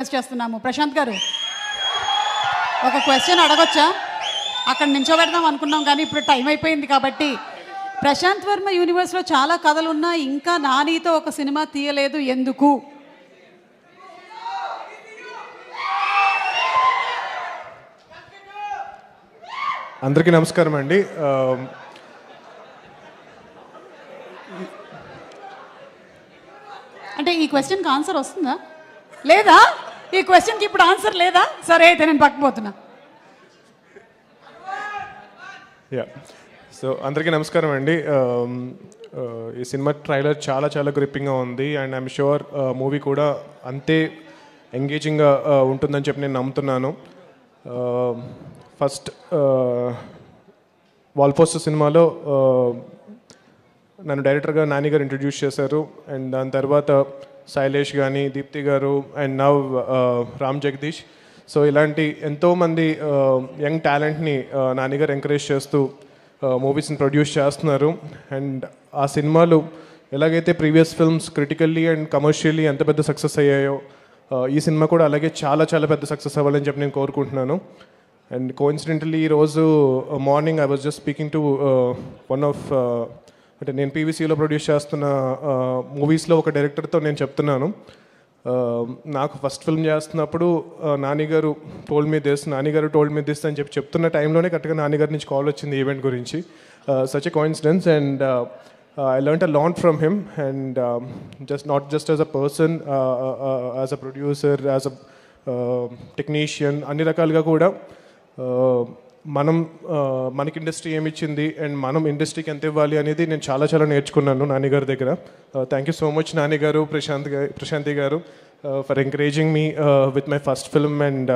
చేస్తున్నాము. ప్రశాంత్ గారు ఒక క్వశ్చన్ అడగొచ్చా? అక్కడ నించోబెడదాం అనుకున్నాం కానీ ఇప్పుడు టైం అయిపోయింది కాబట్టి. ప్రశాంత్ వర్మ యూనివర్స్లో చాలా కథలు ఉన్నాయి, ఇంకా నానితో ఒక సినిమా తీయలేదు ఎందుకు? అందరికీ నమస్కారం అండి. అంటే ఈ క్వశ్చన్కి ఆన్సర్ వస్తుందా లేదా? ఈ క్వశ్చన్కి ఇప్పుడు ఆన్సర్ లేదా? సరే అయితే నేను పక్కపోతున్నా. సో అందరికీ నమస్కారం అండి. ఈ సినిమా ట్రైలర్ చాలా చాలా గ్రిప్పింగ్గా ఉంది అండ్ ఐఎమ్ షూర్ మూవీ కూడా అంతే ఎంగేజింగ్గా ఉంటుందని చెప్పి నేను నమ్ముతున్నాను. ఫస్ట్ వాల్పోస్ట్ సినిమాలో నన్ను డైరెక్టర్గా నాని గారు ఇంట్రడ్యూస్ చేశారు అండ్ దాని తర్వాత శైలేష్ కానీ, దీప్తి గారు and now Ram Jagadish. So ఇలాంటి ఎంతోమంది యంగ్ టాలెంట్ని నాని గారు ఎంకరేజ్ చేస్తూ మూవీస్ని ప్రొడ్యూస్ చేస్తున్నారు. అండ్ ఆ సినిమాలు ఎలాగైతే previous films critically and commercially ఎంత పెద్ద సక్సెస్ అయ్యాయో ఈ సినిమా కూడా అలాగే చాలా చాలా పెద్ద సక్సెస్ అవ్వాలని చెప్పి నేను కోరుకుంటున్నాను. అండ్ కోఇన్సిడెంటలీ ఈరోజు morning I was just speaking to one of అంటే నేను పీవీసీలో ప్రొడ్యూస్ చేస్తున్న మూవీస్లో ఒక డైరెక్టర్తో నేను చెప్తున్నాను, నాకు ఫస్ట్ ఫిల్మ్ చేస్తున్నప్పుడు నానిగారు టోల్డ్ మీ దిస్ అని చెప్తున్న టైంలోనే కరెక్ట్గా నానిగారి నుంచి కాల్ వచ్చింది ఈవెంట్ గురించి. Such a coincidence and I learned a lot from him and not just as a person, as a producer, as a technician, అన్ని రకాలుగా కూడా మనకి ఇండస్ట్రీ ఏమి ఇచ్చింది అండ్ మనం ఇండస్ట్రీకి ఎంత ఇవ్వాలి అనేది నేను చాలా చాలా నేర్చుకున్నాను నాని గారి దగ్గర. Thank you so much Nani గారు, ప్రశాంతి గారు for encouraging me with my first film. And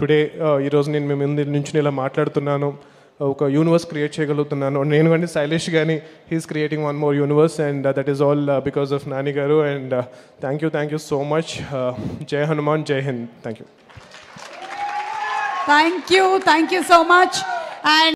today ఈరోజు నేను మీ ముందు నుంచి ఇలా మాట్లాడుతున్నాను, ఒక యూనివర్స్ క్రియేట్ చేయగలుగుతున్నాను. నేను కానీ శైలేష్ కానీ he's creating one more universe and that is all because of Nani గారు. And thank you so much. జై హనుమాన్, జై Hind. Thank you so much. And